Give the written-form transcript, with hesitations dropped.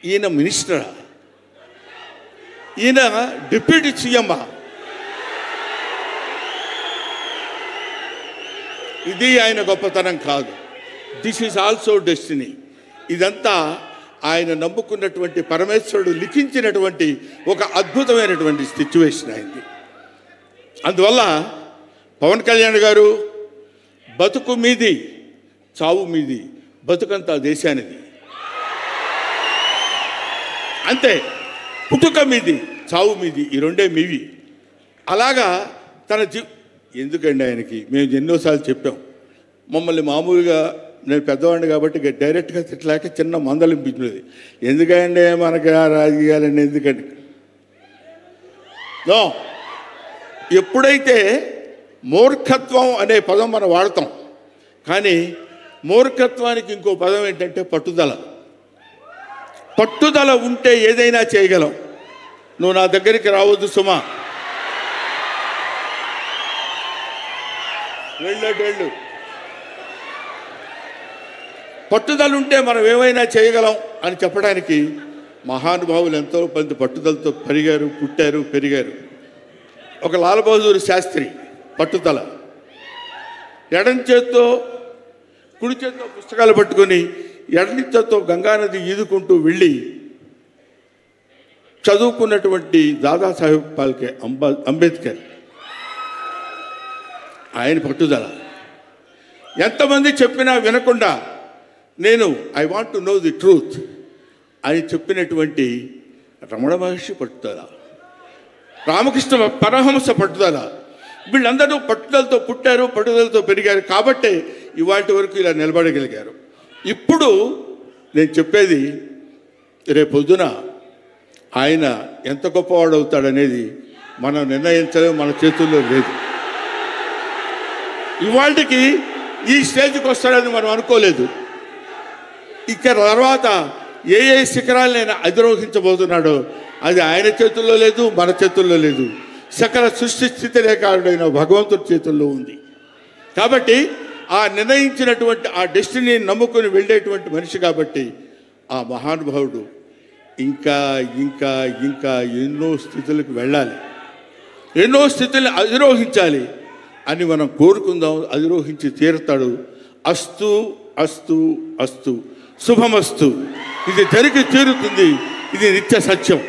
ఈయన మినిస్టరా? ఈయన డిప్యూటీ సీఎమ్మా? ఇది ఆయన గొప్పతనం కాదు. This is also destiny. ఇదంతా ఆయన నమ్ముకున్నటువంటి పరమేశ్వరుడు లిఖించినటువంటి ఒక అద్భుతమైనటువంటి సిచ్యువేషన్ అయింది. అందువల్ల పవన్ కళ్యాణ్ గారు బతుకు మీది చావు మీది, బతుకంతా దేశానిది అంతే. పుట్టుక మీది చావు మీది, ఈ రెండే మీవి. అలాగా తన ఎందుకండి ఆయనకి మేము ఎన్నోసార్లు చెప్పాం. మమ్మల్ని మామూలుగా నేను పెద్దవాడిని కాబట్టి డైరెక్ట్గా తిట్టలేక చిన్న మందలింపించినది. ఎందుకంటే మనకి రాజకీయాలండి ఎందుకండి? నో, ఎప్పుడైతే మూర్ఖత్వం అనే పదం మనం వాడతాం, కానీ మూర్ఖత్వానికి ఇంకో పదం ఏంటంటే పట్టుదల. పట్టుదల ఉంటే ఏదైనా చేయగలం. నువ్వు నా దగ్గరికి రావద్దు సుమా, వెళ్ళు. పట్టుదల ఉంటే మనం ఏమైనా చేయగలం అని చెప్పడానికి మహానుభావులు ఎంతో మంది పట్టుదలతో పెరిగారు, పుట్టారు, పెరిగారు. ఒక లాల్ బహదూర్ శాస్త్రి పట్టుదల, ఎడం చేత్తో కుడి చేత్తో పుస్తకాలు పట్టుకొని ఎడని చేత్తో గంగానది ఈదుకుంటూ వెళ్ళి చదువుకున్నటువంటి దాదాసాహెబ్ ఫాల్కే అంబేద్కర్. ఆయన పట్టుదల. ఎంతమంది చెప్పినా వినకుండా నేను I want to know the truth అని చెప్పినటువంటి రమణ మహర్షి పట్టుదల, రామకృష్ణ పరమహంస పట్టుదల. వీళ్ళందరూ పట్టుదలతో పుట్టారు, పట్టుదలతో పెరిగారు. కాబట్టే ఇవాటి వరకు ఇలా నిలబడగలిగారు. ఇప్పుడు నేను చెప్పేది, రేపొద్దున ఆయన ఎంత గొప్పవాడు అవుతాడనేది మనం నిర్ణయించలేము, మన చేతుల్లో లేదు. ఇవాళకి ఈ స్టేజ్కి వస్తాడని మనం అనుకోలేదు. ఇక తర్వాత ఏ శిఖరాలైనా అధిరోహించబోతున్నాడో అది ఆయన చేతుల్లో లేదు, మన చేతుల్లో లేదు. సకల సృష్టి స్థితి రేఖారుడైన భగవంతుడి చేతుల్లో ఉంది. కాబట్టి ఆ నిర్ణయించినటువంటి ఆ డెస్టినీని నమ్ముకొని వెళ్ళేటువంటి మనిషి కాబట్టి ఆ మహానుభావుడు ఇంకా ఇంకా ఇంకా ఎన్నో స్థితులకు వెళ్ళాలి, ఎన్నో స్థితులను అధిరోహించాలి అని మనం కోరుకుందాం. అధిరోహించి తీరుతాడు. అస్తు అస్తు అస్తు, శుభమస్తు. ఇది జరిగి తీరుతుంది. ఇది నిత్య సత్యం.